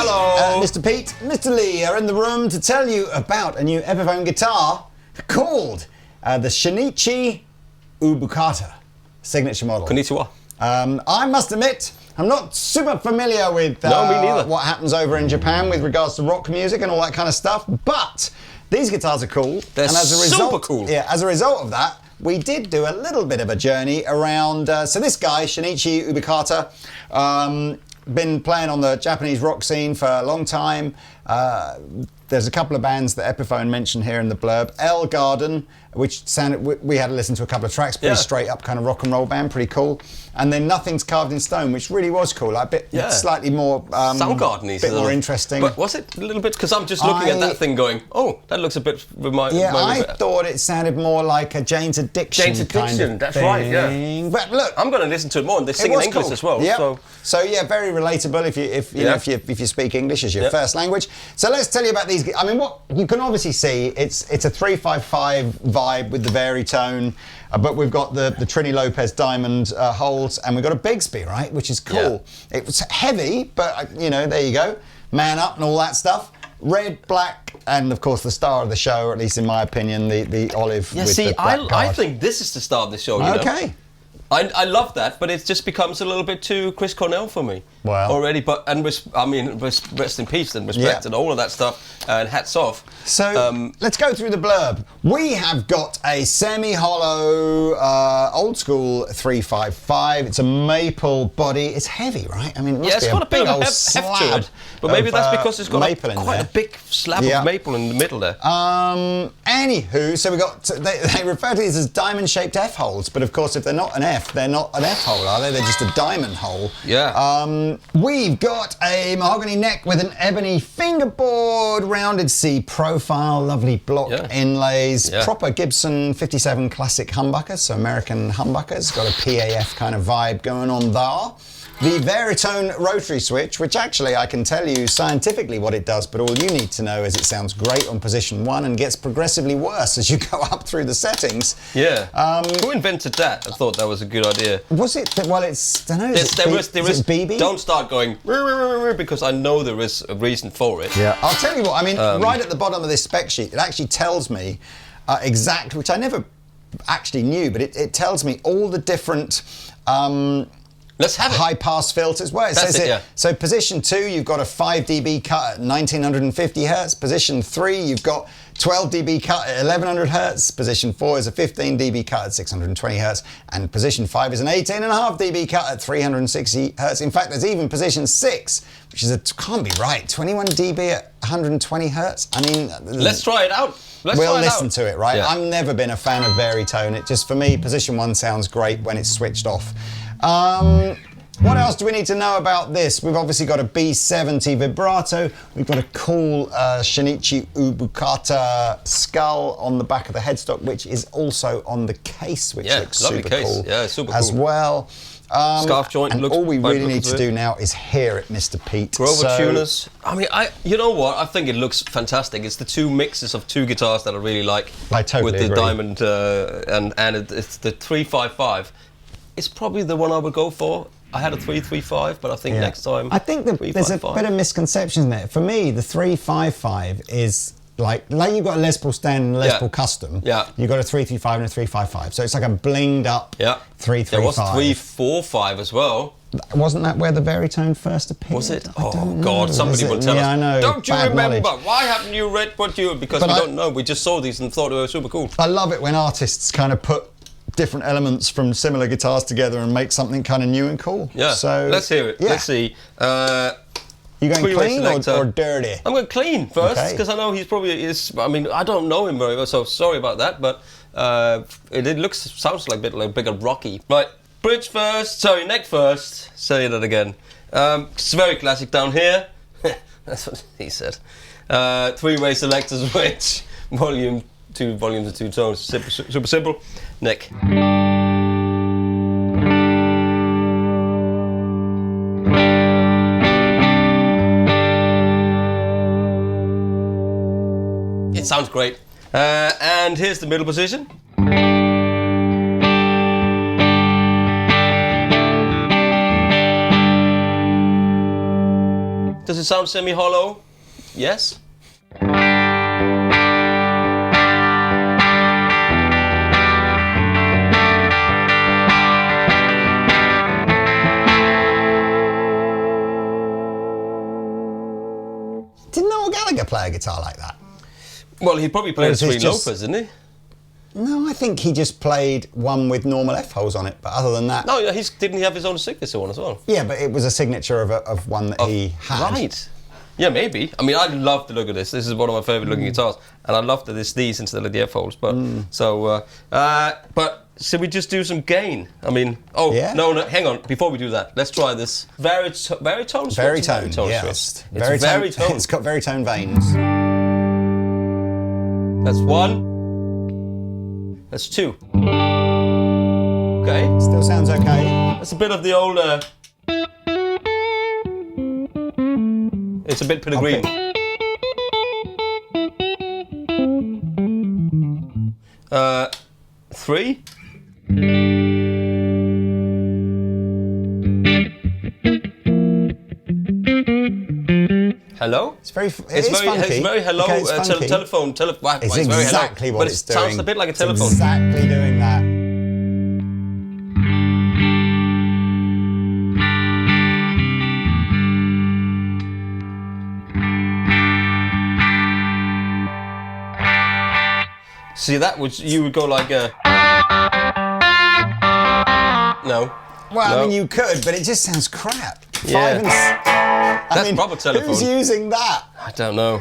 Hello. Mr. Pete, Mr. Lee are in the room to tell you about a new Epiphone guitar called the Shinichi Ubukata signature model. Konnichiwa. I must admit, I'm not super familiar with me neither. what happens over in Japan with regards to rock music and all that kind of stuff, but these guitars are cool. They're and as a result, super cool. Yeah, as a result of that, we did do a little bit of a journey around. So this guy, Shinichi Ubukata, been playing on the Japanese rock scene for a long time. There's a couple of bands that Epiphone mentioned here in the blurb. El Garden, which sounded, we had to listen to a couple of tracks, pretty straight up kind of rock and roll band, pretty cool. And then Nothing's Carved in Stone, which really was cool, like a bit slightly more Soundgarden-y, bit more interesting. But was it a little bit? Because I'm just looking at that thing going, oh, that looks a bit I thought it sounded more like a Jane's Addiction kind of that's thing. right, yeah. But look, I'm going to listen to it more, and they sing in English as well. Yep. So yeah, very relatable if you speak English as your first language. So let's tell you about these. I mean, what you can obviously see, it's a 355 vibe with the Veritone, but we've got the Trini Lopez diamond holes, and we've got a Bigsby, right, which is cool. It was heavy, but there you go, man up and all that stuff. Red, black, and of course the star of the show, or at least in my opinion, the olive. Yeah, with see, the black guard. I think this is the star of the show. You know? I love that, but it just becomes a little bit too Chris Cornell for me. Wow. Already, rest in peace and respect and all of that stuff, and hats off. So let's go through the blurb. We have got a semi-hollow, old school 355. It's a maple body. It's heavy, right? I mean, it must be got a big old heft slab to it, but maybe that's because it's got quite a big slab of maple in the middle there. Anywho, so we got they refer to these as diamond-shaped F holes, but of course, if they're not an F, they're not an F hole, are they? They're just a diamond hole. Yeah. We've got a mahogany neck with an ebony fingerboard, rounded C profile, lovely block inlays, proper Gibson 57 classic humbuckers, so American humbuckers, got a PAF kind of vibe going on there. The Veritone rotary switch, which actually I can tell you scientifically what it does, but all you need to know is it sounds great on position 1 and gets progressively worse as you go up through the settings. Yeah. Who invented that? I thought that was a good idea. Was it? Well, it's, I don't know, is it BB? Don't start going, because I know there is a reason for it. Yeah. I'll tell you what, I mean, right at the bottom of this spec sheet, it actually tells me exactly, which I never actually knew, but it tells me all the different let's have it. High pass filters. Well, it says it. So position 2, you've got a 5 dB cut at 1950 hertz. Position 3, you've got 12 dB cut at 1100 hertz. Position 4 is a 15 dB cut at 620 hertz. And position 5 is an 18.5 dB cut at 360 hertz. In fact, there's even position 6, which is can't be right, 21 dB at 120 hertz. I mean, let's try it out. We'll listen to it, right? Yeah. I've never been a fan of Veritone. It just, for me, position 1 sounds great when it's switched off. What else do we need to know about this? We've obviously got a B70 vibrato. We've got a cool Shinichi Ubukata skull on the back of the headstock, which is also on the case, which looks super cool. Yeah, super as cool. well. Scarf joint and looks all we really need to do now is hear it, Mr. Pete. Grover tuners. I mean, you know what? I think it looks fantastic. It's the two mixes of two guitars that I really like. I totally agree. With the diamond and it's the 355. It's probably the one I would go for. I had a 335, but I think next time. I think there's a bit of misconception there. For me, the 355 is like you've got a Les Paul Stand and a Les Paul Custom. Yeah. You've got a 335 and a 355. So it's like a blinged up 335. There was 345 as well. Wasn't that where the Veritone first appeared? Was it? Oh, God, somebody will tell us. I know. Don't you remember? Knowledge. Why haven't you read what you... Because we don't know. We just saw these and thought they were super cool. I love it when artists kind of put different elements from similar guitars together and make something kind of new and cool. Yeah, so let's hear it. Let's see. You going clean or dirty? I'm going clean first because I know he's probably is. I mean, I don't know him very well, so sorry about that. But it sounds like a bit of rocky. Right, bridge first. Sorry, neck first. Say that again. It's very classic down here. That's what he said. 3-way selector switch. Volume. 2 volumes and 2 tones, super simple. Neck. It sounds great. And here's the middle position. Does it sound semi-hollow? Yes. Didn't Noel Gallagher play a guitar like that? Well, he probably played three loafers, didn't he? No, I think he just played one with normal F-holes on it, but other than that... No, didn't he have his own signature one as well? Yeah, but it was a signature of one that he had. Right. Yeah, maybe. I mean, I love the look of this. This is one of my favourite looking guitars. And I love that it's these instead of the F-holes. But, but should we just do some gain? I mean, no, hang on. Before we do that, let's try this veritone. Veritone, yes. It's veritone. It's got veritone veins. That's one. That's two. Okay. Still sounds okay. That's a bit of the old... it's a bit green. Three. Hello? It's very funky. It's very hello. Okay, it's telephone. It's very exactly hello, what it's doing. It sounds a bit like a telephone. It's exactly doing that. See, you would go like a... No. Well, no. I mean, you could, but it just sounds crap. Yeah. That's proper telephone. Who's using that? I don't know.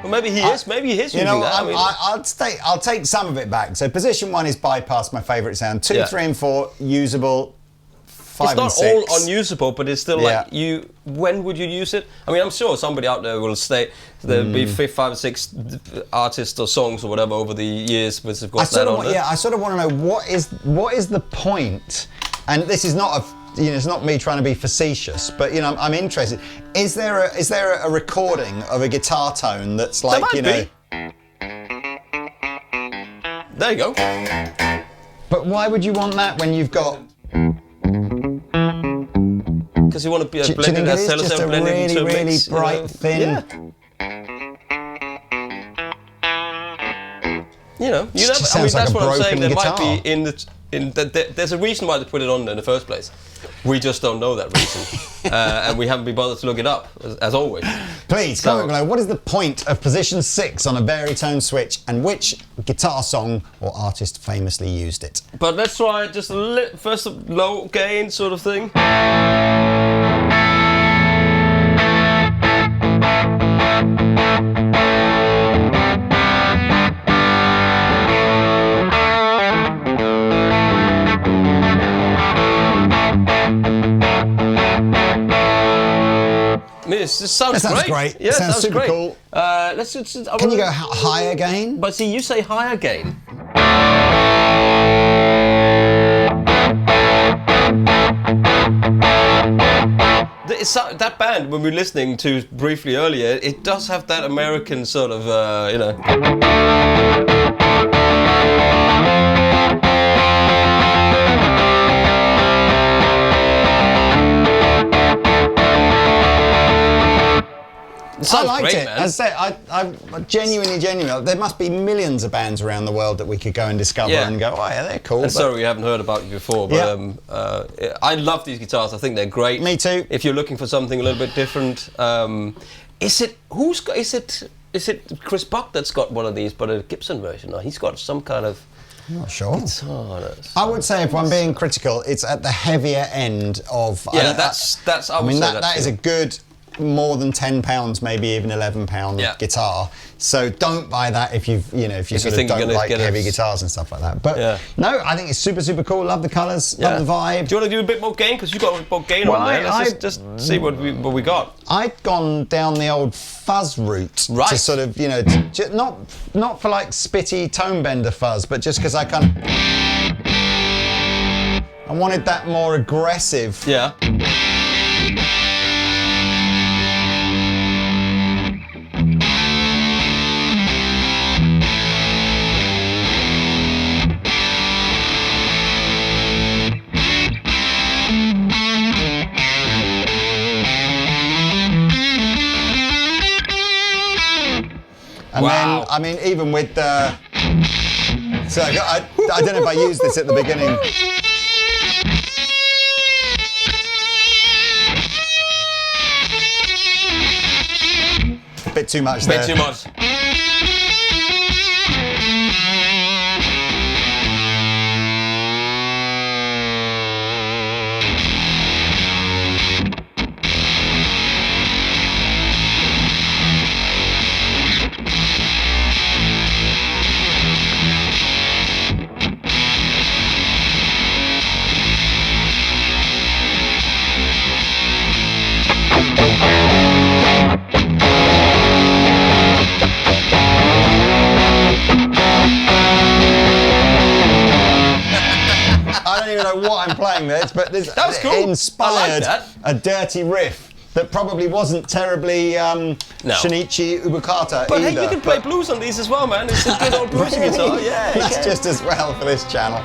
Well, maybe he is. Maybe he is using that. I'll take some of it back. So position 1 is bypass, my favourite sound. 2, 3, and 4 usable. 5 and 6. It's not all unusable, but it's still like you. When would you use it? I mean, I'm sure somebody out there will say there'll be 5 or 6 artists or songs or whatever over the years which have got that on there. Yeah, I sort of want to know what is the point? And this is not it's not me trying to be facetious, but I'm interested. Is there a recording of a guitar tone that's like There you go. But why would you want that when you've got? Because you want to be a blended as just a really bright, thin. Yeah. I mean, that's what I'm saying. There might be there's a reason why they put it on there in the first place. We just don't know that reason, and we haven't been bothered to look it up, as always. Please, comment below. What is the point of position 6 on a baritone switch, and which guitar song or artist famously used it? But let's try just first a low gain sort of thing. I mean, it sounds great. Yeah, it sounds super cool. Can you go higher gain? But see, you say higher gain. That band, when we were listening to briefly earlier, it does have that American sort of, I liked it. As I say, I genuinely. There must be millions of bands around the world that we could go and discover and go, oh yeah, they're cool. And sorry we haven't heard about you before, but I love these guitars. I think they're great. Me too. If you're looking for something a little bit different, is it Chris Buck that's got one of these, but a Gibson version? Or he's got some kind of. I'm not sure. Guitar. I would say, if I'm being critical, it's at the heavier end of. Yeah, that's. I mean, that is a good. More than £10, maybe even £11 guitar. So don't buy that if you sort of don't like heavy guitars and stuff like that. But no, I think it's super cool. Love the colours, love the vibe. Do you want to do a bit more gain? Because you've got a bit more gain on there. Let's just see what we got. I'd gone down the old fuzz route to sort of not for like spitty tone bender fuzz, but just because I wanted that more aggressive. Yeah. And then, I mean, even with the... So I don't know if I used this at the beginning. A bit too much there. Bit too much. I don't even know what I'm playing this, but this that was cool. Inspired I like that. a dirty riff that probably wasn't terribly Shinichi Ubukata But either. hey, you can play blues on these as well, man. It's a good old bluesy guitar. Yeah, it's okay. just as well for this channel.